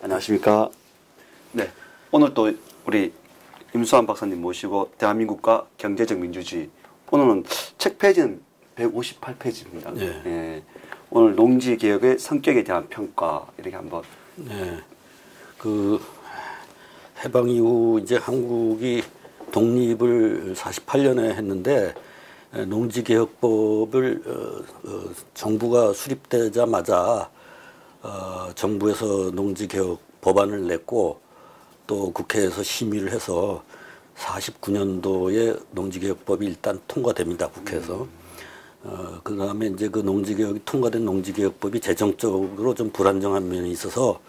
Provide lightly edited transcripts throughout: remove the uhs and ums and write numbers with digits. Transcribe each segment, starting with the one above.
안녕하십니까. 네, 오늘 또 우리 임수환 박사님 모시고 대한민국과 경제적 민주주의, 오늘은 책 페이지는 158페이지입니다. 네. 예, 오늘 농지개혁의 성격에 대한 평가, 이렇게 한번. 네, 그 해방 이후 이제 한국이 독립을 48년에 했는데 농지개혁법을 정부가 수립되자마자 정부에서 농지개혁 법안을 냈고 또 국회에서 심의를 해서 49년도에 농지개혁법이 일단 통과됩니다. 국회에서. 그 다음에 이제 그 농지개혁이 통과된 농지개혁법이 재정적으로 좀 불안정한 면이 있어서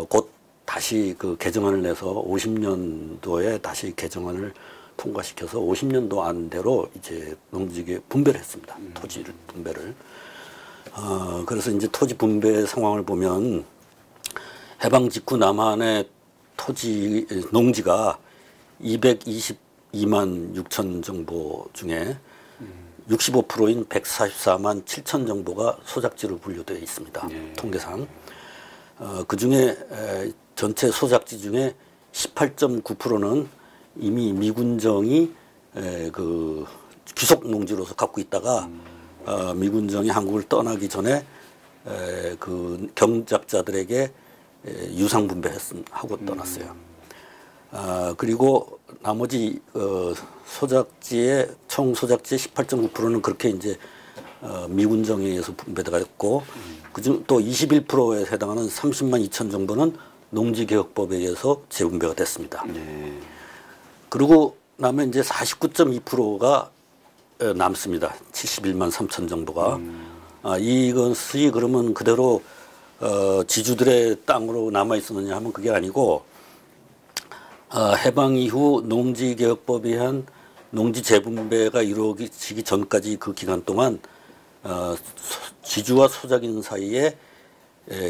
곧 다시 그 개정안을 내서 50년도에 다시 개정안을 통과시켜서 50년도 안대로 이제 농지개혁 분배를 했습니다. 토지를 분배를. 그래서 이제 토지 분배 상황을 보면 해방 직후 남한의 토지 농지가 222만 6천 정보 중에 65%인 144만 7천 정보가 소작지로 분류되어 있습니다. 통계상. 그 중에 전체 소작지 중에 18.9%는 이미 미군정이 그 귀속 농지로서 갖고 있다가 미군정이 한국을 떠나기 전에 그 경작자들에게 유상 분배하고 떠났어요. 그리고 나머지 소작지의 총 소작지의 18.9%는 그렇게 이제 미군정에 의해서 분배가 됐고, 그중 또 21%에 해당하는 30만 2천 정도는 농지개혁법에 의해서 재분배가 됐습니다. 그리고 나면 이제 49.2%가 남습니다. 71만 3천 정도가. 이것이 그러면 그대로 지주들의 땅으로 남아 있었느냐 하면 그게 아니고, 해방 이후 농지개혁법에 의한 농지 재분배가 이루어지기 전까지 그 기간 동안 지주와 소작인 사이에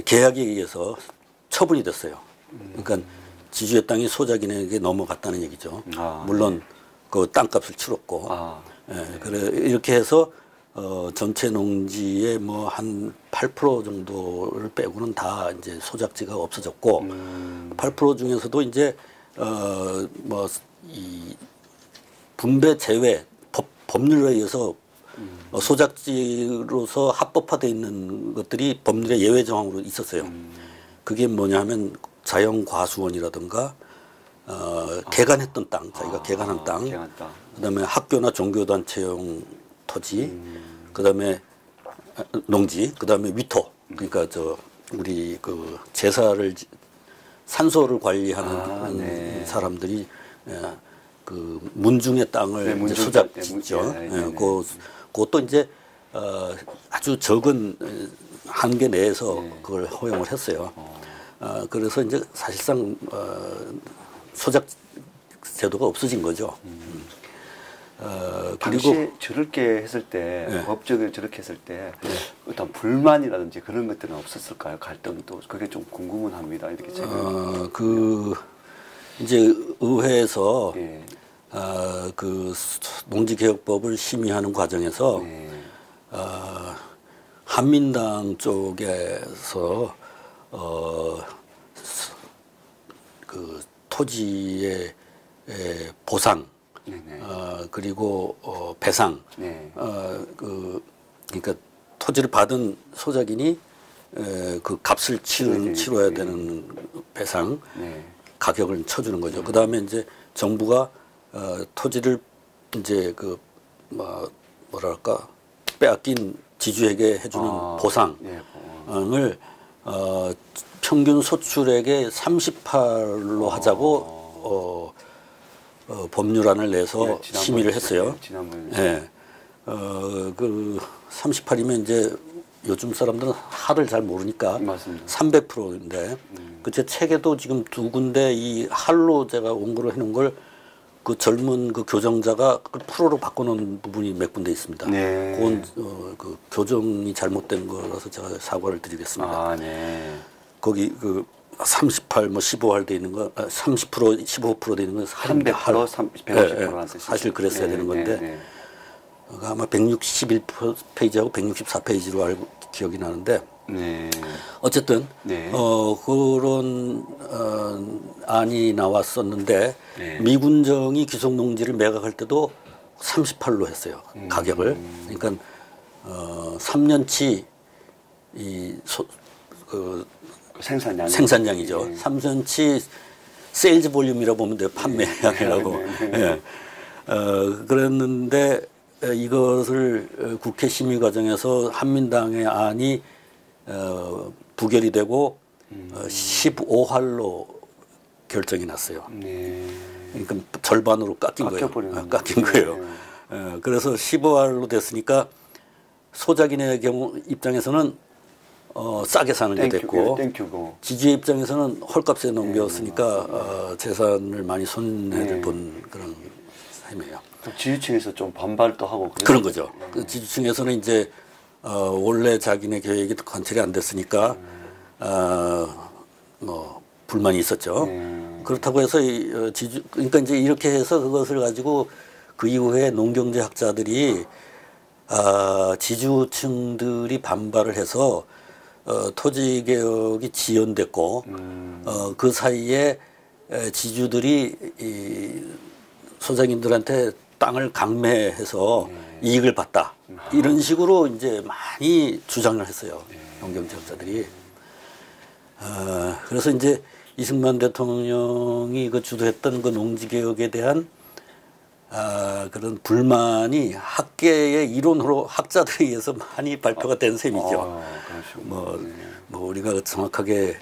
계약에 의해서 처분이 됐어요. 그러니까 지주의 땅이 소작인에게 넘어갔다는 얘기죠. 물론 그 땅값을 치렀고. 그래 이렇게 해서 전체 농지의 뭐 한 8% 정도를 빼고는 다 이제 소작지가 없어졌고, 8% 중에서도 이제 뭐 이 분배 제외 법률에 의해서 소작지로서 합법화되어 있는 것들이 법률의 예외 정황으로 있었어요. 그게 뭐냐면 자연과수원이라든가 개간했던 땅, 자기가 개간한 땅, 그다음에 학교나 종교단체용 토지, 그다음에 농지, 그다음에 위토, 그러니까 저 우리 그 제사를 산소를 관리하는 사람들이 그 문중의 땅을 이제 소작짓죠. 그것도 이제 아주 적은 한계 내에서 그걸 허용을 했어요. 그래서 이제 사실상 소작 제도가 없어진 거죠. 그리고 당시 저렇게 했을 때, 법적으로 저렇게 했을 때 어떤 불만이라든지 그런 것들은 없었을까요? 갈등도 그게 좀 궁금은 합니다. 이렇게 그 이제 의회에서 그 농지개혁법을 심의하는 과정에서 한민당 쪽에서 그 토지의 보상, 그리고 배상, 그러니까 토지를 받은 소작인이 그 값을 치러야 되는 배상 가격을 쳐주는 거죠. 그 다음에 이제 정부가 토지를 이제 그 뭐랄까 빼앗긴 지주에게 해주는 보상을 평균 소출액의 38로 하자고 법률안을 내서 심의를 했어요. 그 38이면 이제 요즘 사람들은 할을 잘 모르니까 300%인데 그 제 책에도 지금 두 군데 이 할로 제가 원고를 해놓은 걸 그 젊은 그 교정자가 그걸 프로로 바꿔놓은 부분이 몇 군데 있습니다. 네. 그건 그 교정이 잘못된 거라서 제가 사과를 드리겠습니다. 아, 네. 거기 그 38, 뭐 15할 돼 있는 거, 30%, 15% 돼 있는 건 300%, 150%라는 뜻이죠. 사실 그랬어야 네, 되는 건데 네, 네. 아마 161페이지하고 164페이지로 알고 기억이 나는데 네. 어쨌든 네. 그런 안이 나왔었는데 네. 미군정이 귀속농지를 매각할 때도 38로 했어요. 가격을. 그러니까 3년치 생산량이죠. 네. 3년치 세일즈 볼륨이라고 보면 돼요. 판매량이라고. 예. 그랬는데 이것을 국회 심의 과정에서 한민당의 안이 부결이 되고 15할로 결정이 났어요. 네. 그러니까 절반으로 깎인 거예요. 그래서 15할로 됐으니까 소작인의 경우 입장에서는 싸게 사는 게 됐고 지주의 입장에서는 헐값에 넘겼으니까 재산을 많이 손해를 본 그런 셈이에요. 지주층에서 좀 반발도 하고 그런 거죠. 그 지주층에서는 이제 원래 자기네 계획이 관철이 안 됐으니까 뭐 불만이 있었죠. 그렇다고 해서 그러니까 이제 이렇게 해서 그것을 가지고 그 이후에 농경제학자들이 지주층들이 반발을 해서 토지 개혁이 지연됐고 그 사이에 지주들이 이 소장인들한테 땅을 강매해서 이익을 봤다. 이런 식으로 이제 많이 주장을 했어요. 농경제학자들이. 그래서 이제 이승만 대통령이 그 주도했던 그 농지개혁에 대한 그런 불만이 학계의 이론으로 학자들에 의해서 많이 발표가 된 셈이죠. 뭐 우리가 정확하게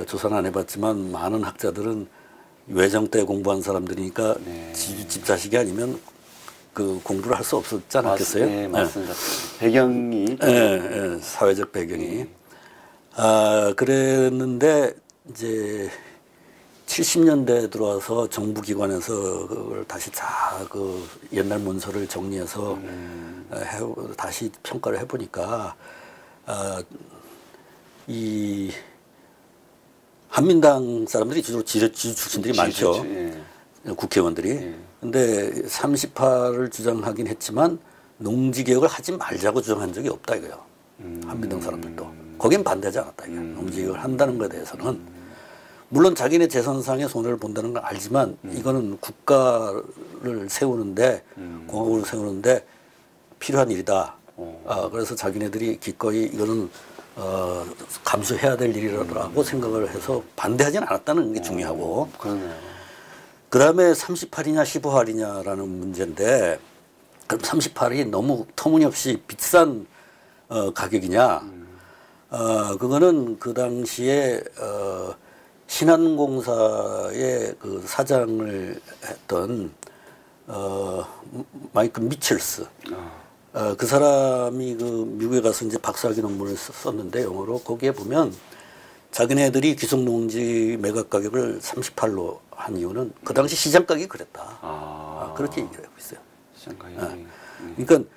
조사는 안 해봤지만 많은 학자들은 외정 때 공부한 사람들이니까 지주집 자식이 아니면 그 공부를 할 수 없었지 않았겠어요? 네, 맞습니다. 배경이. 사회적 배경이. 그랬는데 이제 70년대에 들어와서 정부기관에서 그걸 다시 그 옛날 문서를 정리해서 다시 평가를 해보니까 이 한민당 사람들이 주로 지주 출신들이 많죠. 국회의원들이. 근데 38을 주장하긴 했지만 농지개혁을 하지 말자고 주장한 적이 없다 이거예요. 한민당 사람들도. 거긴 반대하지 않았다 이거예요. 농지개혁을 한다는 것에 대해서는. 물론 자기네 재산상의 손해를 본다는 걸 알지만 이거는 국가를 세우는데 공화국을 세우는데 필요한 일이다. 그래서 자기네들이 기꺼이 이거는 감수해야 될 일이라고 생각을 해서 반대하지는 않았다는 게 중요하고. 그 다음에 38이냐 15할이냐라는 문제인데 그럼 38이 너무 터무니없이 비싼 가격이냐. 그거는 그 당시에 신한공사의 그 사장을 했던 마이클 미첼스. 그 사람이 그 미국에 가서 이제 박사학위 논문을 썼는데 영어로 거기에 보면 자기네들이 귀속농지 매각 가격을 38로 한 이유는 그 당시 시장 가격이 그랬다. 그렇게 얘기를 하고 있어요. 시장 가격이. 그러니까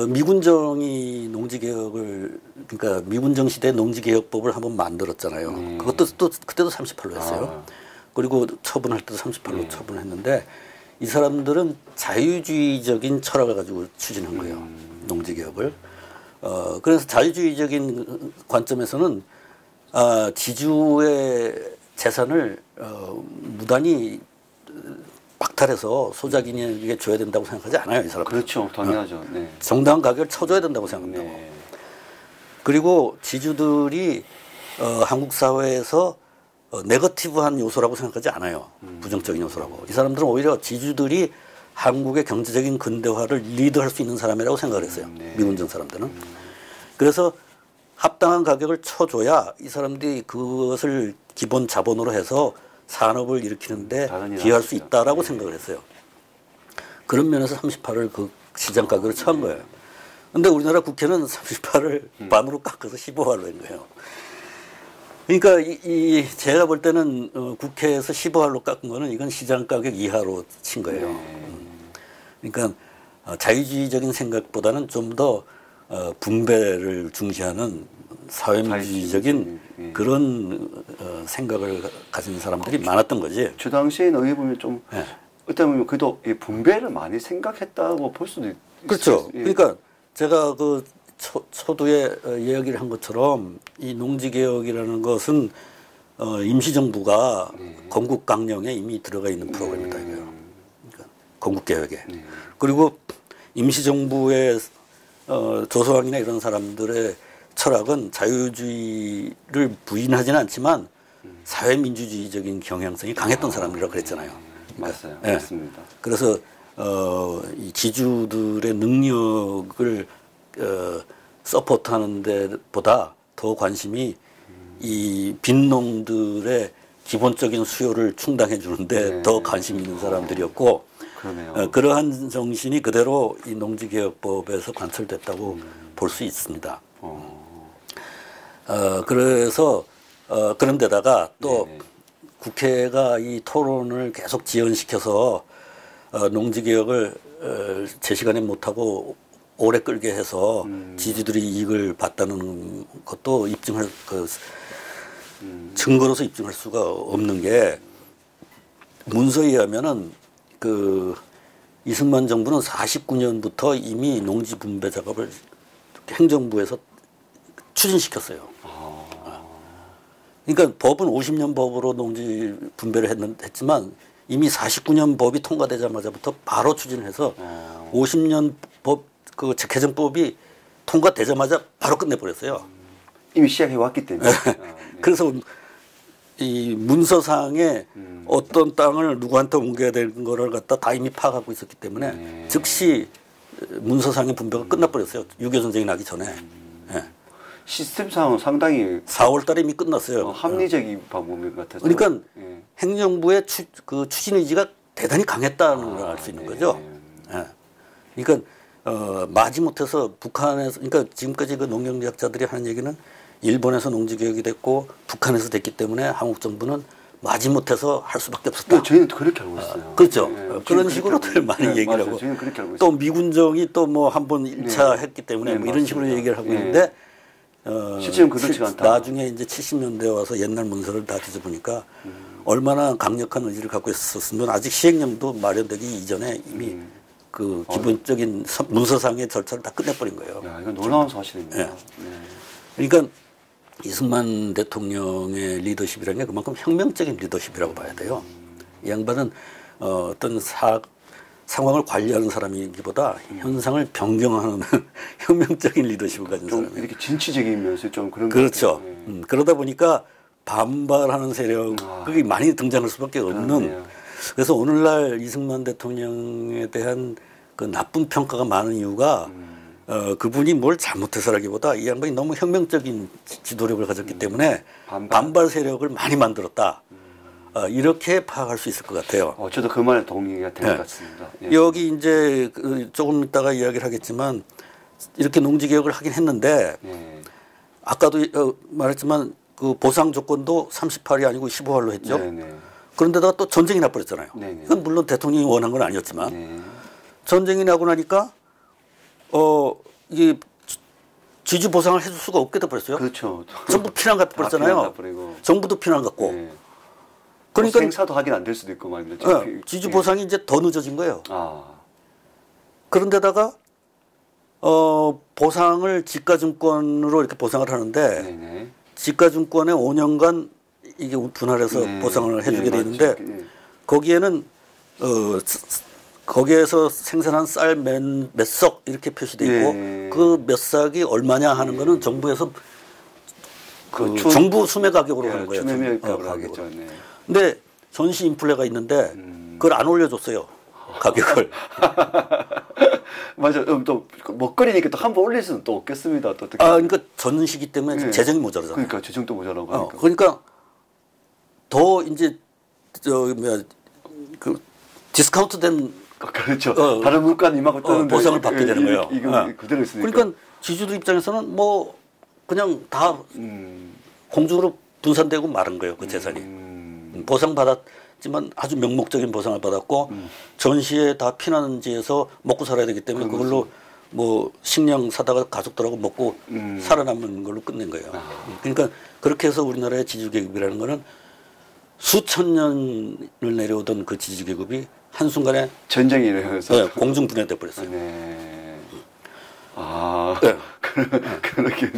미군정이 농지개혁을 그러니까 미군정 시대 농지개혁법을 한번 만들었잖아요. 그것도 또 그때도 38로 했어요. 그리고 처분할 때도 38로 처분했는데 이 사람들은 자유주의적인 철학을 가지고 추진한 거예요. 농지개혁을. 그래서 자유주의적인 관점에서는 지주의 재산을 무단히 박탈해서 소작인에게 줘야 된다고 생각하지 않아요, 이 사람은. 그렇죠, 당연하죠. 네. 정당한 가격을 쳐줘야 된다고 생각한다고. 네. 그리고 지주들이 한국 사회에서 네거티브한 요소라고 생각하지 않아요. 부정적인 요소라고. 이 사람들은 오히려 지주들이 한국의 경제적인 근대화를 리드할 수 있는 사람이라고 생각을 했어요. 미군정 사람들은. 그래서 합당한 가격을 쳐줘야 이 사람들이 그것을 기본 자본으로 해서 산업을 일으키는데 기여할 수 있다라고 생각을 했어요. 그런 면에서 38을 그 시장 가격으로 처한 거예요. 근데 우리나라 국회는 38을 반으로 깎아서 15할로 한 거예요. 그러니까 제가 볼 때는 국회에서 15할로 깎은 거는 이건 시장 가격 이하로 친 거예요. 그러니까 자유주의적인 생각보다는 좀 더 분배를 중시하는 사회민주주의적인 그런 생각을 가진 사람들이 많았던 거지. 저 당시에는 의회 보면 좀 어떻게 보면 그래도 분배를 많이 생각했다고 볼 수도 그렇죠. 그러니까 제가 그 초두에 이야기를 한 것처럼 이 농지개혁이라는 것은 임시정부가 건국강령에 이미 들어가 있는 프로그램이다 이거예요. 그러니까 건국개혁에. 그리고 임시정부의 조소왕이나 이런 사람들의 철학은 자유주의를 부인하지는 않지만 사회민주주의적인 경향성이 강했던 사람이라고 그랬잖아요. 그러니까, 맞아요. 맞습니다. 그래서 이 지주들의 능력을 서포트하는 데보다 더 관심이 이 빈농들의 기본적인 수요를 충당해 주는데 더 관심 있는 사람들이었고 그러한 정신이 그대로 이 농지개혁법에서 관철됐다고 볼 수 있습니다. 그래서 그런데다가 또 국회가 이 토론을 계속 지연시켜서 농지개혁을 제 시간에 못하고 오래 끌게 해서 지주들이 이익을 봤다는 것도 입증할 증거로서 입증할 수가 없는 게 문서에 의하면은 그 이승만 정부는 49년부터 이미 농지 분배 작업을 행정부에서 추진시켰어요. 그러니까 법은 50년 법으로 농지 분배를 했지만 이미 49년 법이 통과되자마자부터 바로 추진을 해서 50년 법 그 개정법이 통과되자마자 바로 끝내버렸어요. 이미 시작해 왔기 때문에. 그래서 이 문서상에 어떤 땅을 누구한테 옮겨야 되는 거를 갖다 다 이미 파악하고 있었기 때문에 즉시 문서상의 분배가 끝나버렸어요. 6.25 전쟁이 나기 전에. 시스템상은 상당히 4월 달에 이미 끝났어요. 합리적인 방법 같아서. 그러니까 행정부의 추진 의지가 대단히 강했다는 걸 알 수 있는 거죠. 그러니까 마지못해서 북한에서 그러니까 지금까지 그 농경제학자들이 하는 얘기는 일본에서 농지개혁이 됐고 북한에서 됐기 때문에 한국 정부는 마지못해서 할 수밖에 없었다. 저희는 그렇게 알고 있어요. 그렇죠. 그런 식으로들 많이 얘기를 하고 저희는 그렇게 알고 또 미군정이 또 뭐 한 번 1차 했기 때문에 뭐 이런 식으로 얘기를 하고 있는데 실제는 그렇지가 않다. 나중에 이제 70년대에 와서 옛날 문서를 다 뒤져보니까 얼마나 강력한 의지를 갖고 있었으면 아직 시행령도 마련되기 이전에 이미 그 기본적인 문서상의 절차를 다 끝내버린 거예요. 야, 이건 놀라운 사실입니다. 그러니까 이승만 대통령의 리더십이라는 게 그만큼 혁명적인 리더십이라고 봐야 돼요. 이 양반은 어떤 상황을 관리하는 사람이기보다 현상을 변경하는 혁명적인 리더십을 가진 사람이에요. 이렇게 진취적이면서 좀 그런. 그렇죠. 그러다 보니까 반발하는 세력이 많이 등장할 수밖에 없는. 그래서 오늘날 이승만 대통령에 대한 그 나쁜 평가가 많은 이유가 그분이 뭘 잘못해서라기보다 이 양반이 너무 혁명적인 지도력을 가졌기 때문에 반발 세력을 많이 만들었다. 이렇게 파악할 수 있을 것 같아요. 저도 그 말에 동의가 될 것 같습니다. 여기 이제 조금 이따가 이야기를 하겠지만 이렇게 농지개혁을 하긴 했는데 아까도 말했지만 그 보상 조건도 38이 아니고 15할로 했죠. 그런데다가 또 전쟁이 나버렸잖아요. 그건 물론 대통령이 원한 건 아니었지만 전쟁이 나고 나니까 이게 지주 보상을 해줄 수가 없게 돼버렸어요. 그렇죠. 전부 피난 가버렸잖아요. 정부도 피난 갔고. 그러니까 생사도 확인 안 될 수도 있고 말입니다. 지주 보상이 이제 더 늦어진 거예요. 그런데다가 보상을 지가증권으로 이렇게 보상을 하는데 지가증권에 5년간 이게 분할해서 보상을 해주게 돼 있는데 거기에는 거기에서 생산한 쌀 몇 석 이렇게 표시돼 있고 그 몇 싹이 얼마냐 하는 거는 정부에서 그 정부 수매 가격으로 하는 거예요. 수매 가격으로. 근데 전시 인플레가 있는데 그걸 안 올려줬어요. 가격을. 맞아. 또 먹거리니까 또 한 번 올릴 수는 또 없겠습니다. 또 어떻게. 그러니까 전시기 때문에 재정이 모자라잖아요. 그러니까 재정도 모자라고 하니까. 그러니까 더 이제 그 디스카운트된 그렇죠. 다른 물가는 이만큼 뜨는데 보상을 받게 되는 거예요. 이거 그대로 있으니까. 그러니까 지주들 입장에서는 뭐 그냥 다 공중으로 분산되고 마른 거예요. 그 재산이. 보상받았지만 아주 명목적인 보상을 받았고 전시에 다 피난지에서 먹고 살아야 되기 때문에 그걸로 뭐 식량 사다가 가족들하고 먹고 살아남는 걸로 끝낸 거예요. 그러니까 그렇게 해서 우리나라의 지주계급이라는 거는 수천 년을 내려오던 그 지주계급이 한순간에 전쟁이 일어나서 네, 공중분해돼 버렸어요. 네. 네. 그렇게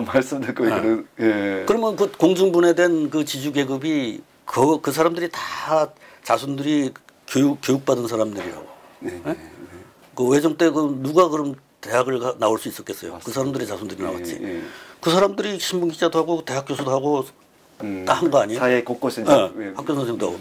말씀 듣고 그런. 예. 그러면 그 공중분해된 그 지주계급이 그 사람들이 다 자손들이 교육받은 사람들이라고. 네. 네? 그 외정 때 그 누가 그럼 대학을 나올 수 있었겠어요? 맞습니다. 그 사람들이 자손들이 나왔지. 그 사람들이 신문 기자도 하고 대학 교수도 하고 다 한 거 아니에요? 사회 곳곳에 학교 선생도 하고.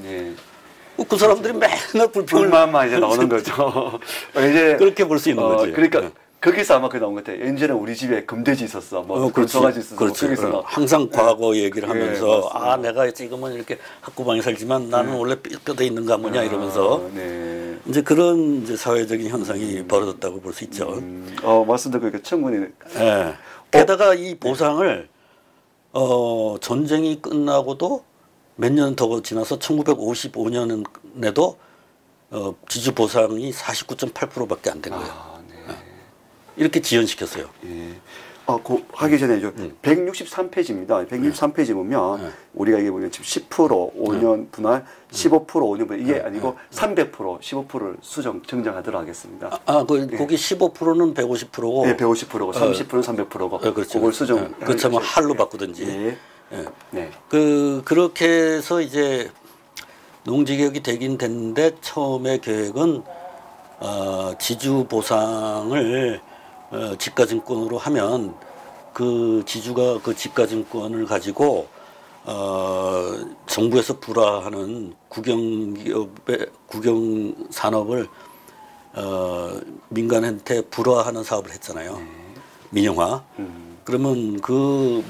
그 사람들이 맨날 불만만 이제 나오는 거죠. 이제 그렇게 볼 수 있는 거지. 그러니까 거기서 아마 그 나온 것 같아요. 예전에 우리 집에 금돼지 있었어. 뭐 금송아지 있었어. 그렇지. 항상 과거 얘기를 하면서 내가 지금은 이렇게 학구방에 살지만 나는 원래 뼈대 있는가 뭐냐 이러면서 이제 그런 이제 사회적인 현상이 벌어졌다고 볼 수 있죠. 맞습니다. 그러니까 충분히. 게다가 이 보상을 전쟁이 끝나고도 몇 년 더 지나서 1955년에도 지주 보상이 49.8%밖에 안 된 거예요. 이렇게 지연시켰어요. 예. 하기 전에 163페이지입니다. 163페이지 보면 우리가 이게 보면 지금 10% 5년 분할, 15% 5년 분할 이게 아니고 300% 15%를 정정하도록 하겠습니다. 거기 15%는 150%고, 네, 150%고 30%는 300%고. 그렇죠. 그걸 수정. 그렇다면 할로 바꾸든지. 네. 그렇게 해서 이제 농지개혁이 되긴 됐는데 처음에 계획은 지주 보상을 지가증권으로 하면 그 지주가 그 지가증권을 가지고 정부에서 불화하는 국영 산업을 민간한테 불화하는 사업을 했잖아요. 민영화. 그러면 그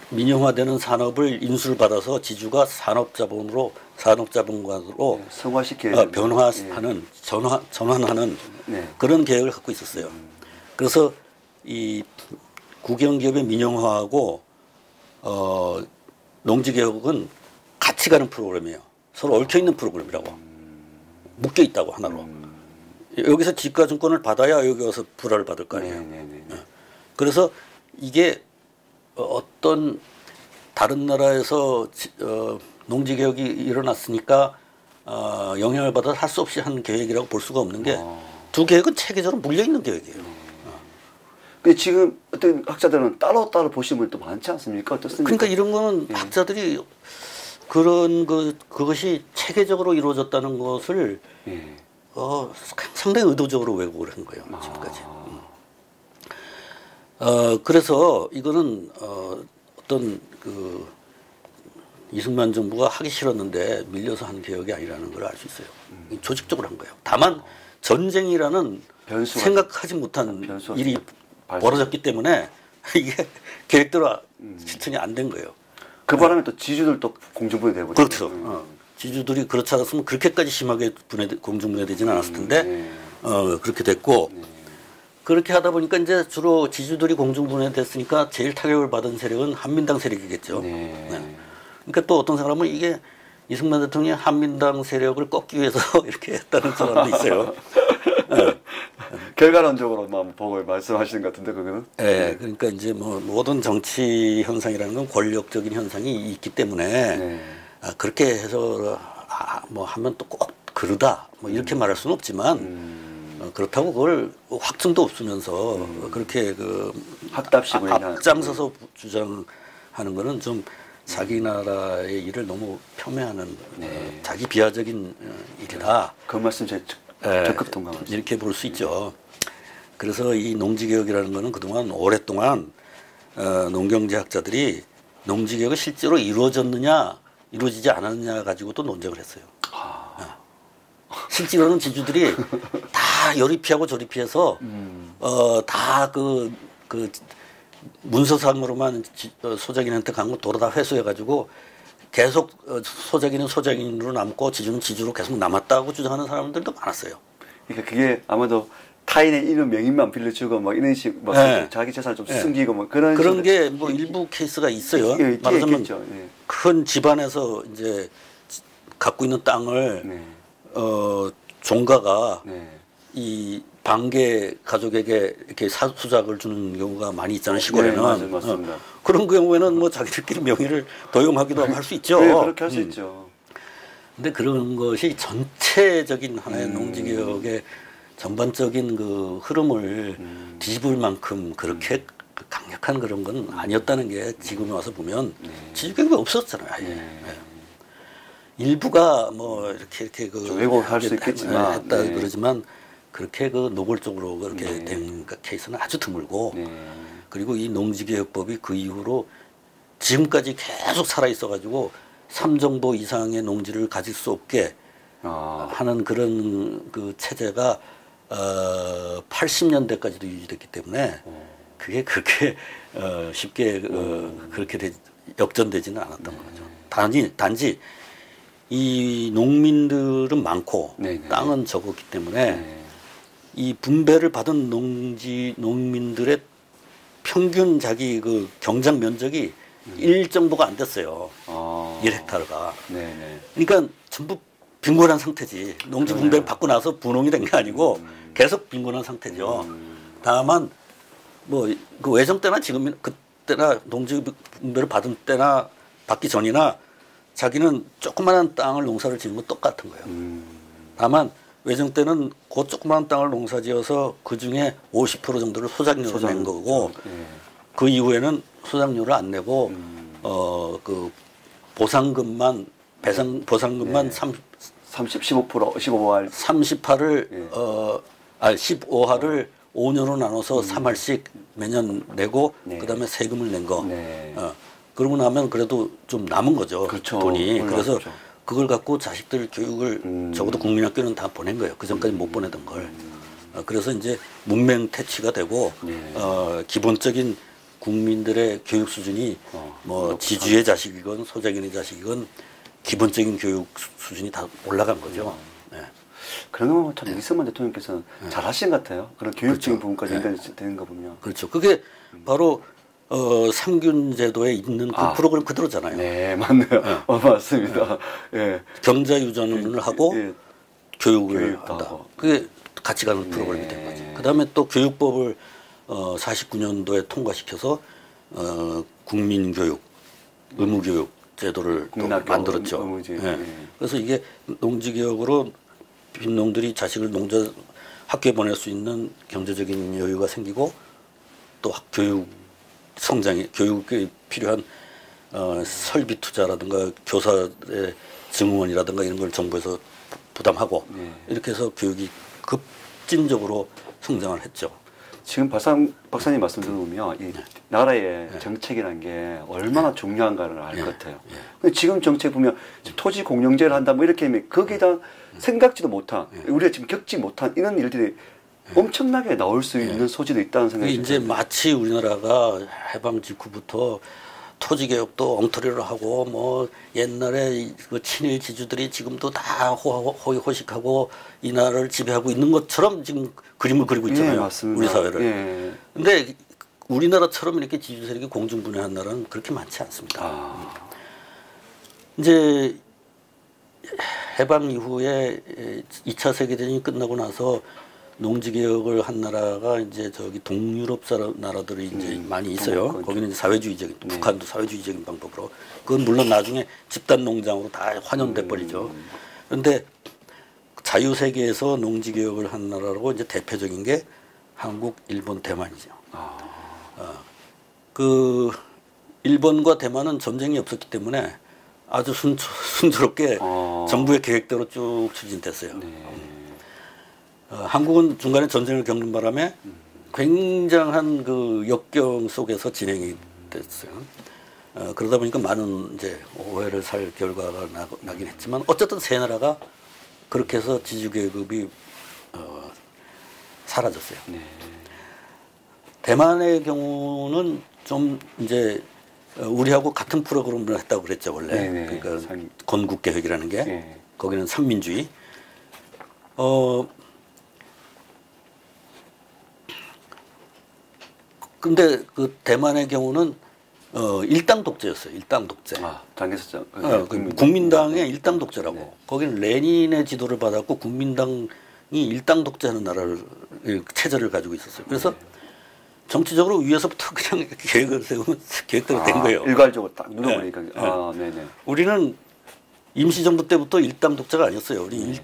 민영화되는 산업을 인수를 받아서 지주가 산업자본관으로 성화시켜야 변화하는 전환하는 그런 계획을 갖고 있었어요. 그래서 이 국영기업의 민영화하고 농지개혁은 같이 가는 프로그램이에요. 서로 얽혀 있는 프로그램이라고. 묶여 있다고 하나로. 여기서 지가증권을 받아야 여기 와서 불화를 받을 거 아니에요. 그래서 이게 어떤 다른 나라에서 농지개혁이 일어났으니까 영향을 받아 할 수 없이 한 계획이라고 볼 수가 없는 게 두 계획은 체계적으로 물려있는 계획이에요. 근데 지금 어떤 학자들은 따로 보신 분도 많지 않습니까? 어떻습니까? 그러니까 이런 거는 학자들이 그런 그것이 체계적으로 이루어졌다는 것을 상당히 의도적으로 왜곡을 한 거예요. 지금까지. 그래서 이거는 어떤 이승만 정부가 하기 싫었는데 밀려서 한 개혁이 아니라는 걸 알 수 있어요. 조직적으로 한 거예요. 다만 전쟁이라는 생각하지 못한 일이 벌어졌기 때문에 이게 계획대로 실천이 안 된 거예요. 그 바람에 또 지주들도 공중분해 되고. 그렇죠. 지주들이 그렇지 않았으면 그렇게까지 심하게 공중분해되지는 않았을 텐데 그렇게 됐고 그렇게 하다 보니까 이제 주로 지주들이 공중분해됐으니까 제일 타격을 받은 세력은 한민당 세력이겠죠. 그러니까 또 어떤 사람은 이게 이승만 대통령이 한민당 세력을 꺾기 위해서 이렇게 했다는 사람도 있어요. 결과론적으로만 보고 말씀하시는 것 같은데 그거는. 그러니까 이제 뭐 모든 정치 현상이라는 건 권력적인 현상이 있기 때문에 그렇게 해서 뭐 하면 또 꼭 그러다 뭐 이렇게 말할 수는 없지만 그렇다고 그걸 확증도 없으면서 그렇게 학답식으로 앞장서서 주장하는 거는 좀 자기 나라의 일을 너무 폄훼하는 자기 비하적인 일이다. 그 말씀 제가 적극 동감합니다. 이렇게 볼 수 있죠. 그래서 이 농지개혁이라는 거는 그동안 오랫동안 농경제학자들이 농지개혁이 실제로 이루어졌느냐 이루어지지 않았느냐 가지고도 논쟁을 했어요. 실제로는 지주들이 다 요리 피하고 저리 피해서 다 그 문서상으로만 소작인한테 간 거 돌아 다 회수해가지고 계속 소작인은 소작인으로 남고 지주는 지주로 계속 남았다고 주장하는 사람들도 많았어요. 그러니까 그게 아마도 타인의 이름 명의만 빌려주고 막 이런 식 막 네. 자기 재산을 좀 네. 숨기고 뭐 그런 게 뭐 일부 케이스가 있어요. 예, 말하자면 예. 큰 집안에서 이제 갖고 있는 땅을 네. 종가가 네. 이 반개 가족에게 이렇게 수작을 주는 경우가 많이 있잖아요, 시골에는. 네, 맞아요, 맞습니다. 그런 경우에는 뭐 자기들끼리 명의를 도용하기도 할 수 있죠. 네, 그렇게 할 수 있죠. 근데 그런 것이 전체적인 하나의 농지개혁의 전반적인 그 흐름을 뒤집을 만큼 그렇게 강력한 그런 건 아니었다는 게 지금에 와서 보면 지주개혁이 없었잖아요. 아예. 네. 일부가 뭐 이렇게 그 왜곡할 수 있겠지만 했다 그러지만 그렇게 그 노골적으로 그렇게 된 케이스는 아주 드물고 그리고 이 농지개혁법이 그 이후로 지금까지 계속 살아 있어가지고 3정보 이상의 농지를 가질 수 없게 하는 그런 그 체제가 80년대까지도 유지됐기 때문에 그게 그렇게 쉽게 그렇게 역전되지는 않았던 거죠. 단지 이 농민들은 많고 땅은 적었기 때문에 이 분배를 받은 농민들의 평균 자기 그 경작 면적이 1정도가 안 됐어요. 1헥타르가. 그러니까 전부 빈곤한 상태지. 농지 분배를 받고 나서 분홍이 된 게 아니고 계속 빈곤한 상태죠. 다만 뭐 그 외정 때나 지금 그때나 농지 분배를 받은 때나 받기 전이나 자기는 조그마한 땅을 농사를 지은 건 똑같은 거예요. 다만 외정 때는 그 조그마한 땅을 농사지어서 그 중에 50% 정도를 소작료로 낸 거고 그 이후에는 소작료를 안 내고 그 보상금만 보상금만 15할 38을 15할을 5년으로 나눠서 3할씩 매년 내고 그다음에 세금을 낸 거. 그러고 나면 그래도 좀 남은 거죠. 그렇죠. 돈이. 그래서 그걸 갖고 자식들 교육을 적어도 국민학교는 다 보낸 거예요. 그 전까지 못 보내던 걸. 그래서 이제 문맹 퇴치가 되고 기본적인 국민들의 교육 수준이 뭐 지주의 자식이건 소작인의 자식이건 기본적인 교육 수준이 다 올라간 거죠. 그런 거 참 이승만 대통령께서는 잘하신 것 같아요. 그런 교육적인 부분까지 연관이 되는 거 보면. 그렇죠. 그게 바로 삼균 제도에 있는 그 프로그램 그대로잖아요. 네, 맞네요. 맞습니다. 경자 유전을 하고 교육을 한다. 그게 같이 가는 프로그램이 된 거죠. 그다음에 또 교육법을 49년도에 통과시켜서 국민교육, 의무교육 제도를 또 만들었죠. 그래서 이게 농지개혁으로 빈농들이 자식을 학교에 보낼 수 있는 경제적인 여유가 생기고 또 교육 성장이 교육에 필요한 설비 투자라든가 교사의 증후원이라든가 이런 걸 정부에서 부담하고 이렇게 해서 교육이 급진적으로 성장을 했죠. 지금 박사님 말씀 들어보면 이 나라의 정책이라는 게 얼마나 중요한가를 알 것 같아요. 지금 정책 보면 토지 공영제를 한다 뭐 이렇게 하면 거기다 생각지도 못한 우리가 지금 겪지 못한 이런 일들이 엄청나게 나올 수 있는 소지도 있다는 생각이 이제 들어요. 마치 우리나라가 해방 직후부터 토지 개혁도 엉터리로 하고 뭐 옛날에 그 친일 지주들이 지금도 다 호의호식하고 이 나라를 지배하고 있는 것처럼 지금 그림을 그리고 있잖아요. 맞습니다. 우리 사회를. 근데 우리나라처럼 이렇게 지주 세력이 공중분해한 나라는 그렇게 많지 않습니다. 이제 해방 이후에 2차 세계대전이 끝나고 나서 농지개혁을 한 나라가 이제 저기 동유럽 나라들이 이제 많이 있어요. 거기는 이제 사회주의적인, 북한도 사회주의적인 방법으로. 그건 물론 나중에 집단 농장으로 다 환원돼 버리죠. 그런데 자유세계에서 농지개혁을 한 나라라고 이제 대표적인 게 한국, 일본, 대만이죠. 그 일본과 대만은 전쟁이 없었기 때문에 아주 순조롭게 정부의 계획대로 쭉 추진됐어요. 한국은 중간에 전쟁을 겪는 바람에 굉장한 그 역경 속에서 진행이 됐어요. 그러다 보니까 많은 이제 오해를 살 결과가 나긴 했지만 어쨌든 세 나라가 그렇게 해서 지주계급이 사라졌어요. 대만의 경우는 좀 이제 우리하고 같은 프로그램을 했다고 그랬죠 원래. 그러니까 건국개혁이라는 게 거기는 삼민주의. 근데 그 대만의 경우는 일당 독재였어요. 일당 독재. 아, 당에서 국민당의 일당 독재라고. 네. 거기는 레닌의 지도를 받았고 국민당이 일당 독재하는 나라를 체제를 가지고 있었어요. 그래서 정치적으로 위에서부터 그냥 계획을 세우면 계획대로 된 거예요. 일괄적으로 딱 눌러버리니까. 네. 아, 네네. 우리는 임시정부 때부터 일당 독재가 아니었어요. 우리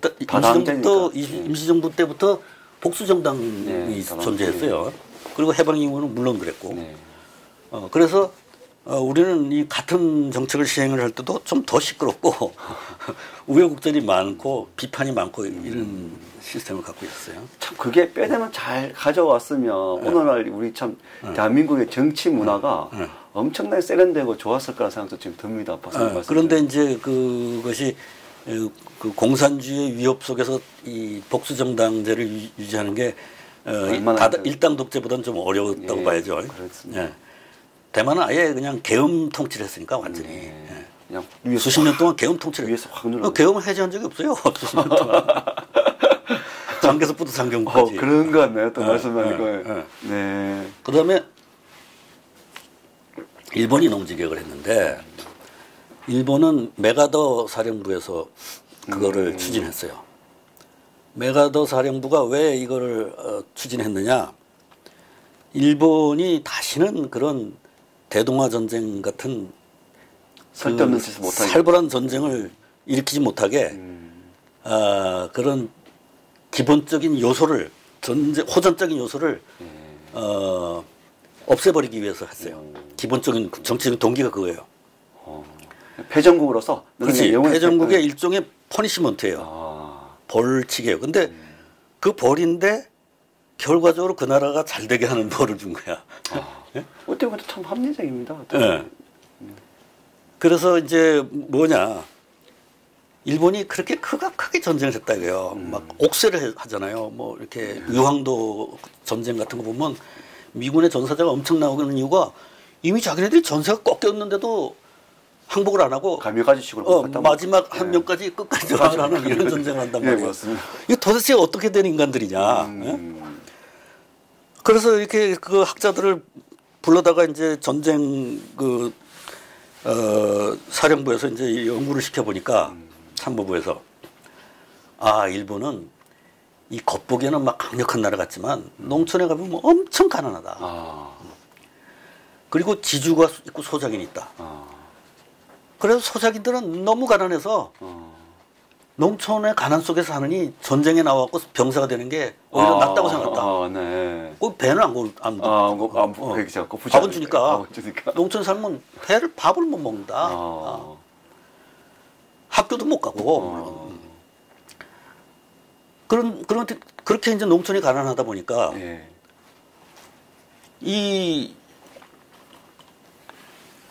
임시정부 때부터 복수정당이 존재했어요. 그리고 해방 이후는 물론 그랬고. 네. 그래서 우리는 이 같은 정책을 시행을 할 때도 좀 더 시끄럽고 우여곡절이 많고 비판이 많고 이런 시스템을 갖고 있었어요. 참 그게 빼내면 잘 가져왔으면 오늘날 우리 참 대한민국의 정치 문화가 엄청나게 세련되고 좋았을 거라는 생각도 지금 듭니다. 그런데 이제 그것이 그 공산주의의 위협 속에서 이 복수정당제를 유지하는 게 일당 독재보다는 좀 어려웠다고 봐야죠. 그렇습니다. 예. 대만은 아예 그냥 계엄 통치를 했으니까 완전히 그냥 수십 년 동안 계엄 통치를 위에서 확 눌러. 계엄을 해제한 적이 없어요. 수십 년 동안. 장개석부터 장경부까지. 그런 거 같네요. 또 말씀하니까. 네. 그다음에 일본이 농지개혁을 했는데 일본은 메가더 사령부에서 그거를 추진했어요. 메가더 사령부가 왜 이거를 추진했느냐? 일본이 다시는 그런 대동아 전쟁 같은 쓸데없는 짓을 못하게 살벌한 전쟁을 일으키지 못하게 그런 기본적인 요소를 호전적인 요소를 없애버리기 위해서 했어요. 기본적인 정치적인 동기가 그거예요. 패전국으로서 그렇지. 패전국의 일종의 퍼니시먼트예요. 벌칙이에요. 근데 그 벌인데 결과적으로 그 나라가 잘 되게 하는 벌을 준 거야. 네? 어떻게 보면 참 합리적입니다. 네. 그래서 이제 뭐냐. 일본이 그렇게 크게 전쟁을 했다 이거요. 막 옥세를 하잖아요. 뭐 이렇게 유황도 전쟁 같은 거 보면 미군의 전사자가 엄청 나오는 이유가 이미 자기네들이 전세가 꺾였는데도 항복을 안 하고 감염가지식으로 마지막 한 명까지 끝까지 들어가는 이런 전쟁을 한단 말이에요. 맞습니다. 이게 도대체 어떻게 된 인간들이냐. 그래서 이렇게 그 학자들을 불러다가 이제 전쟁 사령부에서 이제 연구를 시켜보니까 참모부에서 일본은 이 겉보기에는 막 강력한 나라 같지만 농촌에 가면 뭐 엄청 가난하다. 그리고 지주가 있고 소작인이 있다. 그래서 소작인들은 너무 가난해서 농촌의 가난 속에서 사느니 전쟁에 나와서 병사가 되는 게 오히려 낫다고 생각했다. 네. 배는 밥은 주니까. 농촌에 살면 밥을 못 먹는다. 학교도 못 가고. 그렇게 이제 농촌이 가난하다 보니까 이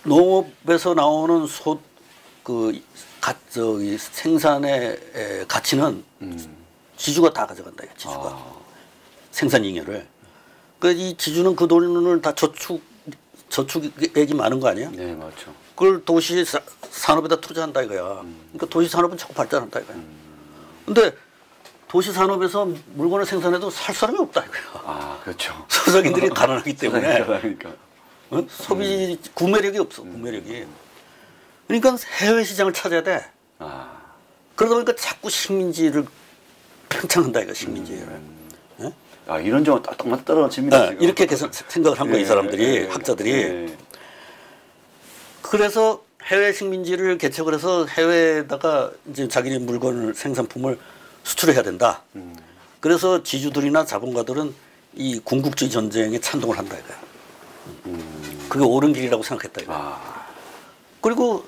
농업에서 나오는 생산의 가치는 지주가 다 가져간다. 지주가 생산 잉여를. 이 지주는 그 돈을 다 저축액이 많은 거 아니야? 네, 맞죠. 그걸 도시 산업에다 투자한다 이거야. 그러니까 도시 산업은 자꾸 발전한다 이거야. 근데 도시 산업에서 물건을 생산해도 살 사람이 없다 이거야. 그렇죠. 소작인들이 가난하기 때문에. 그러니까. 소비 구매력이 없어. 구매력이. 그러니까 해외 시장을 찾아야 돼. 그러다 보니까 자꾸 식민지를 팽창한다 이거 식민지를. 이런 점은 딱 맞 떨어집니다. 이렇게 생각을 한 거야 이 사람들이 학자들이. 그래서 해외 식민지를 개척을 해서 해외에다가 이제 자기네 물건을 생산품을 수출해야 된다. 그래서 지주들이나 자본가들은 이 군국주의 전쟁에 찬동을 한다 이거야. 그게 옳은 길이라고 생각했다 이거야. 그리고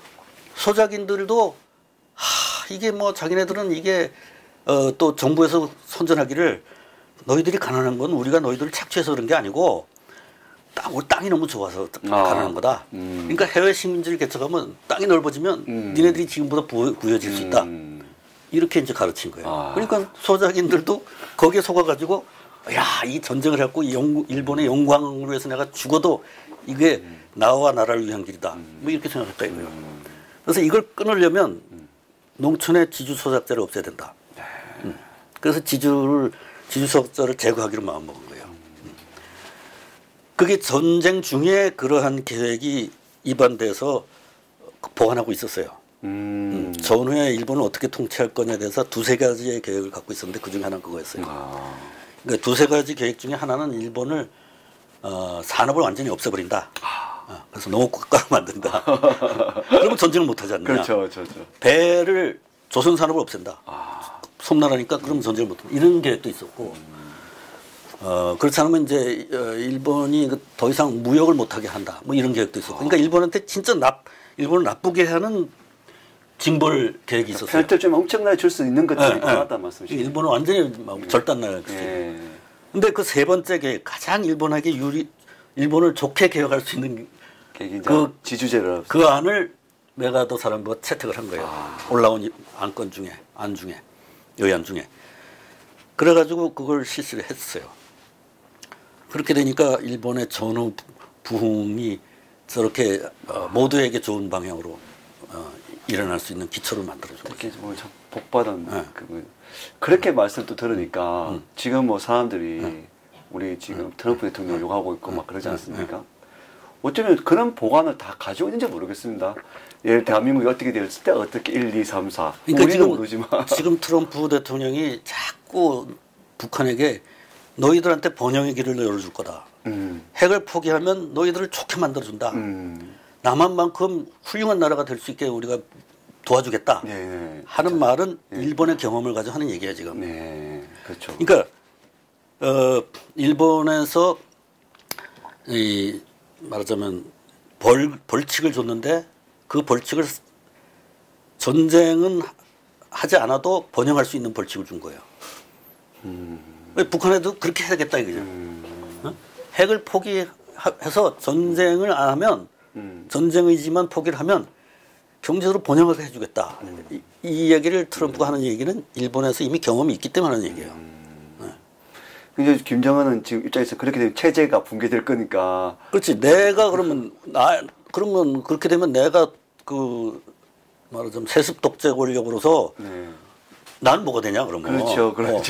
소작인들도 이게 뭐 자기네들은 이게 또 정부에서 선전하기를 너희들이 가난한 건 우리가 너희들을 착취해서 그런 게 아니고 우리 땅이 너무 좋아서 가난한 거다. 그러니까 해외 식민지를 개척하면 땅이 넓어지면 니네들이 지금보다 부여질 수 있다. 이렇게 이제 가르친 거예요. 그러니까 소작인들도 거기에 속아가지고 이 전쟁을 해갖고 일본의 영광을 위해서 내가 죽어도 이게 나와 나라를 위한 길이다. 뭐 이렇게 생각했다 이거예요. 그래서 이걸 끊으려면 농촌의 지주 소작자를 없애야 된다. 그래서 지주 소작자를 제거하기로 마음먹은 거예요. 그게 전쟁 중에 그러한 계획이 입안돼서 보관하고 있었어요. 전후에 일본을 어떻게 통치할 거냐에 대해서 두세 가지의 계획을 갖고 있었는데 그중에 하나는 그거였어요. 그러니까 두세 가지 계획 중에 하나는 일본을 산업을 완전히 없애버린다. 그래서 농업 국가로 만든다. 그러면 전쟁을 못하지 않느냐. 그렇죠. 배를 조선 산업을 없앤다. 섬나라니까 그러면 전쟁을 못한다. 이런 계획도 있었고. 그렇지 않으면 이제 일본이 더 이상 무역을 못하게 한다. 뭐 이런 계획도 있었고. 그러니까 일본한테 진짜 일본을 나쁘게 하는 징벌 계획이 있었어요. 편의점 좀 엄청나게 줄 수 있는 것들이 많았단 말씀이시죠. 일본은 완전히 절단 나라였어요. 근데 그 세 번째 계획, 가장 일본에게 일본을 좋게 개혁할 수 있는 그 지주제를 그 안을 메가도 사령부가 채택을 한 거예요. 올라온 안건 중에 여안 중에. 그래가지고 그걸 실시를 했어요. 그렇게 되니까 일본의 전후 부흥이 저렇게 모두에게 좋은 방향으로 일어날 수 있는 기초를 만들어준 거죠. 이렇게 뭐 복받은 그렇게 말씀 또 들으니까 지금 뭐 사람들이 우리 지금 트럼프 대통령 욕하고 있고 막 그러지 않습니까? 어쩌면 그런 보관을 다 가지고 있는지 모르겠습니다. 예를 대한민국이 어떻게 되었을 때 어떻게 1, 2, 3, 4 그러니까 우리는 모르지만 지금 트럼프 대통령이 자꾸 북한에게 너희들한테 번영의 길을 열어줄 거다. 핵을 포기하면 너희들을 좋게 만들어준다. 남한만큼 훌륭한 나라가 될 수 있게 우리가 도와주겠다. 하는 말은 일본의 경험을 가지고 하는 얘기야 지금. 그렇죠. 그러니까 일본에서 말하자면 벌칙을 줬는데 그 벌칙을 전쟁은 하지 않아도 번영할 수 있는 벌칙을 준 거예요. 북한에도 그렇게 해야겠다 이거죠. 핵을 포기해서 전쟁을 안 하면 전쟁 의지만 포기를 하면 경제적으로 번영하게 해주겠다. 이 얘기를 트럼프가 하는 얘기는 일본에서 이미 경험이 있기 때문에 하는 얘기예요. 근데 김정은은 지금 입장에서 그렇게 되면 체제가 붕괴될 거니까. 그렇지. 내가 그러면 그러면 그렇게 되면 내가 말하자면 세습 독재 권력으로서 난 뭐가 되냐 그러면. 그렇죠. 그러면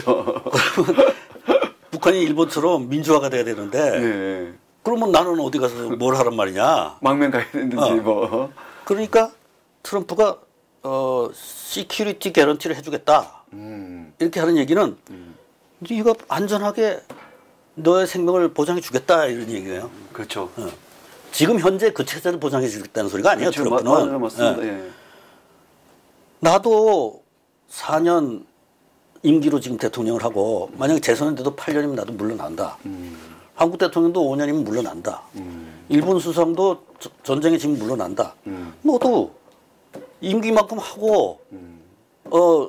북한이 일본처럼 민주화가 돼야 되는데 그러면 나는 어디 가서 뭘 하란 말이냐. 망명 가야 되는지 뭐. 그러니까 트럼프가 시큐리티 개런티를 해주겠다. 이렇게 하는 얘기는 네가 안전하게 너의 생명을 보장해 주겠다 이런 얘기예요. 그렇죠. 지금 현재 그 체제를 보장해 주겠다는 소리가 아니에요. 그렇죠. 트럼프는. 맞습니다. 나도 4년 임기로 지금 대통령을 하고 만약에 재선이 돼도 8년이면 나도 물러난다. 한국 대통령도 5년이면 물러난다. 일본 수상도 전쟁에 지금 물러난다. 너도 임기만큼 하고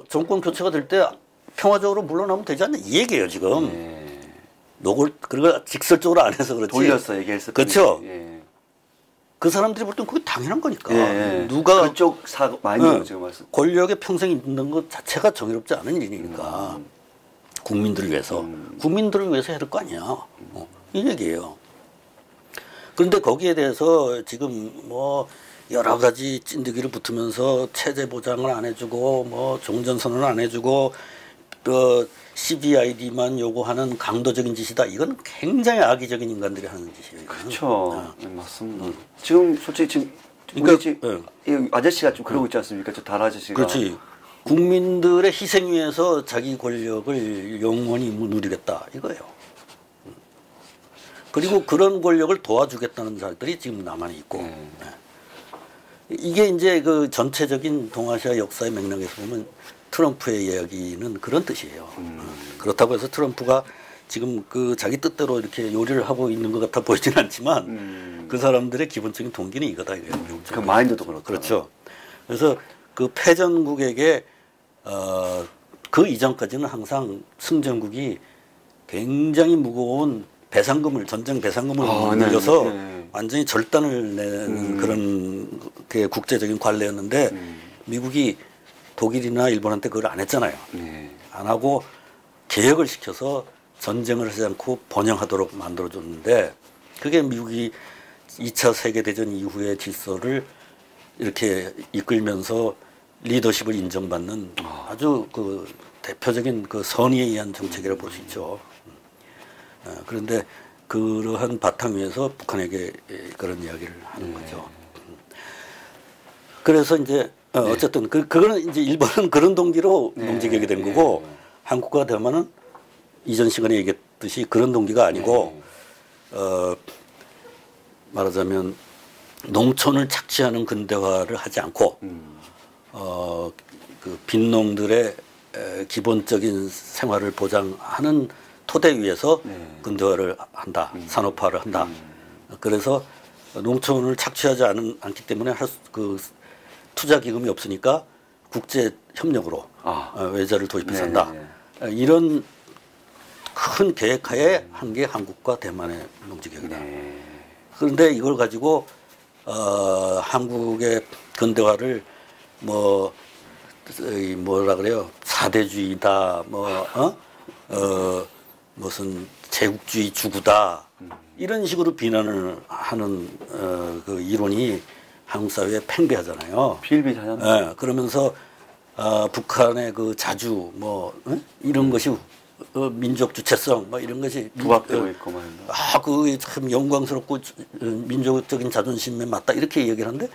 정권 교체가 될 때 평화적으로 물러나면 되지 않나 이 얘기예요 지금. 그리고 직설적으로 안 해서 그렇지. 돌려서 얘기했을 그렇죠. 그 사람들이 볼 땐 그게 당연한 거니까. 누가 그쪽 사고 많이 지금 말씀. 권력에 평생 있는 것 자체가 정의롭지 않은 일이니까 국민들을 위해서 국민들을 위해서 해야 될 거 아니야. 이 얘기예요. 그런데 거기에 대해서 지금 뭐 여러 가지 찐득이를 붙으면서 체제 보장을 안 해주고 뭐 종전선언을 안 해주고 CBID만 요구하는 강도적인 짓이다. 이건 굉장히 악의적인 인간들이 하는 짓이에요. 그렇죠. 맞습니다. 지금 솔직히 지금 그러니까 이 아저씨가 좀 그러고 있지 않습니까? 저 달 아저씨가. 그렇지. 국민들의 희생 위해서 자기 권력을 영원히 누리겠다 이거예요. 그리고 그런 권력을 도와주겠다는 자들이 지금 남한에 있고. 이게 이제 그 전체적인 동아시아 역사의 맥락에서 보면 트럼프의 이야기는 그런 뜻이에요. 그렇다고 해서 트럼프가 지금 자기 뜻대로 이렇게 요리를 하고 있는 것 같아 보이진 않지만 그 사람들의 기본적인 동기는 이거다 이거예요. 그 마인드도 그렇고. 그렇죠. 그래서 그 패전국에게 그 이전까지는 항상 승전국이 굉장히 무거운 전쟁 배상금을 물려서 완전히 절단을 내는 그런 국제적인 관례였는데 미국이 독일이나 일본한테 그걸 안 했잖아요. 안 하고 개혁을 시켜서 전쟁을 하지 않고 번영하도록 만들어줬는데 그게 미국이 2차 세계대전 이후의 질서를 이렇게 이끌면서 리더십을 인정받는 아주 대표적인 선의에 의한 정책이라고 볼 수 있죠. 그런데 그러한 바탕 위에서 북한에게 그런 이야기를 하는 거죠. 그래서 이제 어쨌든 그거는 이제 일본은 그런 동기로 농지개혁이 된 거고 한국과 대만은 이전 시간에 얘기했듯이 그런 동기가 아니고 말하자면 농촌을 착취하는 근대화를 하지 않고 그 빈농들의 기본적인 생활을 보장하는 토대 위에서 근대화를 한다, 산업화를 한다. 그래서 농촌을 착취하지 않기 때문에 그 투자 기금이 없으니까 국제 협력으로 외자를 도입해서 한다. 이런 큰 계획하에 한 게 한국과 대만의 농지개혁이다. 그런데 이걸 가지고 한국의 근대화를 뭐라 그래요? 사대주의다, 무슨 제국주의 주구다 이런 식으로 비난을 하는 그 이론이 한국 사회에 팽배하잖아요. 비일비재하잖아요. 그러면서 북한의 그 자주 이런 것이 민족 주체성 이런 것이 부각되고 있고 말입니다. 그게 참 영광스럽고 민족적인 자존심에 맞다 이렇게 얘기를 하는데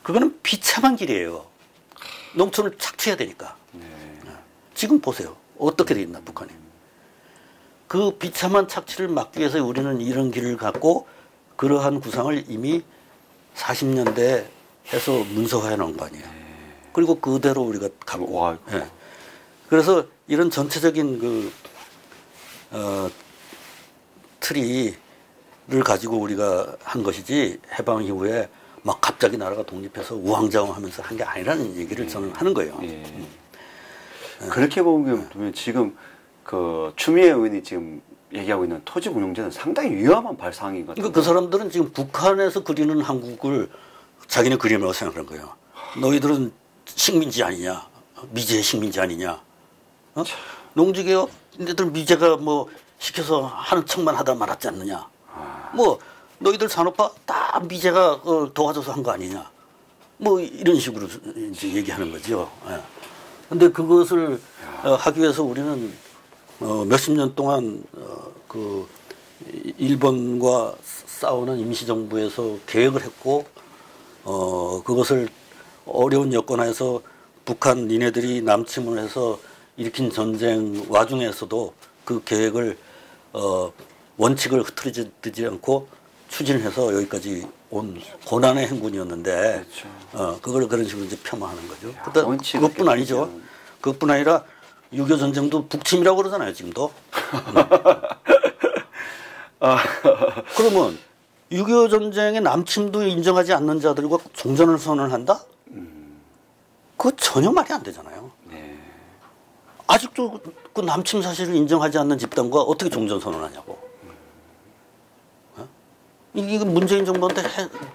그거는 비참한 길이에요. 농촌을 착취해야 되니까. 지금 보세요. 어떻게 돼 있나 북한이. 그 비참한 착취를 막기 위해서 우리는 이런 길을 갖고 그러한 구상을 이미 40년대에 해서 문서화해 놓은 거 아니에요. 그리고 그대로 우리가 가고. 그래서 이런 전체적인 그 트리를 가지고 우리가 한 것이지 해방 이후에 막 갑자기 나라가 독립해서 우왕좌왕하면서 한 게 아니라는 얘기를 저는 하는 거예요. 그렇게 보면 지금 그 추미애 의원이 지금 얘기하고 있는 토지공영제는 상당히 위험한 발상인 것 같아요. 그러니까 그 사람들은 지금 북한에서 그리는 한국을 자기네 그림이라고 생각하는 거예요. 너희들은 식민지 아니냐, 미제 식민지 아니냐. 농지개혁 너희들 미제가 시켜서 하는 척만 하다 말았지 않느냐. 너희들 산업화 다 미제가 도와줘서 한 거 아니냐. 이런 식으로 이제 얘기하는 거죠. 근데 그것을 하기 위해서 우리는 몇십 년 동안 그 일본과 싸우는 임시정부에서 계획을 했고 그것을 어려운 여건하에서 북한 니네들이 남침을 해서 일으킨 전쟁 와중에서도 그 계획을 원칙을 흐트러지지 않고 추진해서 여기까지 온 고난의 행군이었는데 그걸 그런 식으로 이제 폄하하는 거죠. 그것뿐 아니죠. 그것뿐 아니라 6.25 전쟁도 북침이라고 그러잖아요, 지금도. 그러면 6.25 전쟁의 남침도 인정하지 않는 자들과 종전을 선언한다? 그거 전혀 말이 안 되잖아요. 아직도 그 남침 사실을 인정하지 않는 집단과 어떻게 종전 선언하냐고. 이게 문재인 정부한테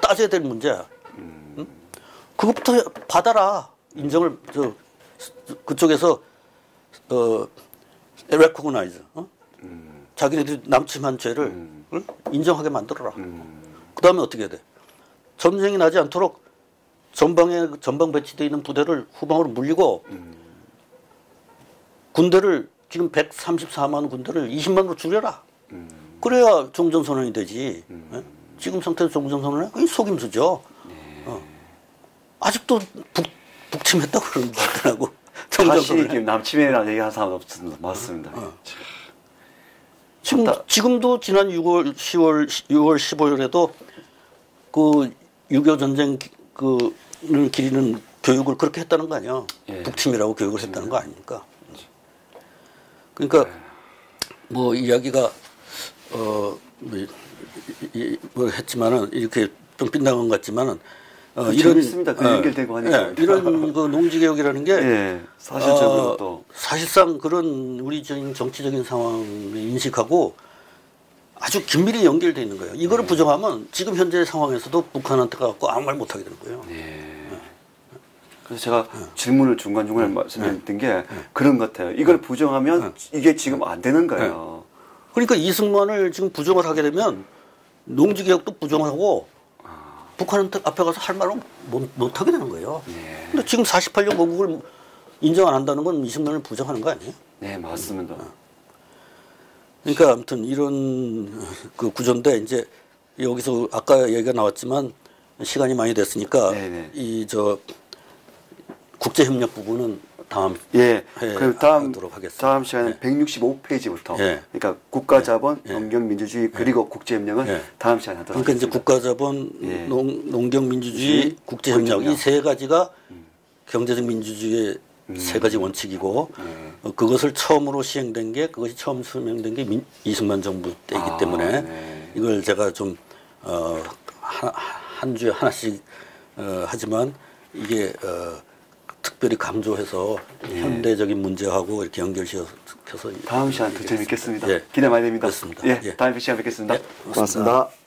따져야 될 문제야. 응? 그것부터 받아라. 인정을 그쪽에서 recognize. 자기네들이 남침한 죄를 인정하게 만들어라. 그 다음에 어떻게 해야 돼? 전쟁이 나지 않도록 전방 배치되어 있는 부대를 후방으로 물리고 군대를 지금 134만 군대를 20만으로 줄여라. 그래야 종전선언이 되지. 지금 상태에서 종전선언은 그게 속임수죠. 아직도 북침했다고 그러더라고. 자신이 남침이라는 얘기하는 사람은 없습니다. 맞습니다. 지금도 지난 6월 15일에도 그 6.25 전쟁 를 기리는 교육을 그렇게 했다는 거 아니야. 북침이라고 교육을 했다는 거 아닙니까? 그러니까 이야기가 했지만은 이렇게 좀 빗나간 것 같지만은 이런 있습니다. 그 연결되고 하니까 이런 그 농지개혁이라는 게 사실적으로 또 사실상 그런 우리 정치적인 상황을 인식하고 아주 긴밀히 연결되어 있는 거예요. 이거를 부정하면 지금 현재 상황에서도 북한한테 가고 아무 말 못하게 되는 거예요. 그래서 제가 질문을 중간중간에 말씀드린 게 그런 것 같아요. 이걸 부정하면 이게 지금 안 되는 거예요. 그러니까 이승만을 지금 부정을 하게 되면 농지개혁도 부정하고 북한한테 앞에 가서 할 말은 못하게 되는 거예요. 근데 지금 48년 건국을 인정 안 한다는 건 이승만을 부정하는 거 아니에요? 네, 맞습니다. 그러니까 아무튼 이런 그 구조인데 이제 여기서 아까 얘기가 나왔지만 시간이 많이 됐으니까 이 저 국제협력 부분은 다음 그럼 다음 하겠습니다. 다음 시간에 165페이지부터 그러니까 국가자본, 농경민주주의 그리고 국제협력은 다음 시간에 하도록 그러니까 이제 국가자본, 농경민주주의, 국제협력 이 세 가지가 경제적 민주주의의 세 가지 원칙이고 그것을 처음으로 시행된 게 그것이 처음 수명된 게 이승만 정부 때이기 때문에 이걸 제가 좀 한 주에 하나씩 하지만 이게 특별히 강조해서 현대적인 문제하고 이렇게 연결시켜서 다음 시간 더 재밌겠습니다. 기대 많이 됩니다. 그렇습니다. 다음 시간 뵙겠습니다. 고맙습니다.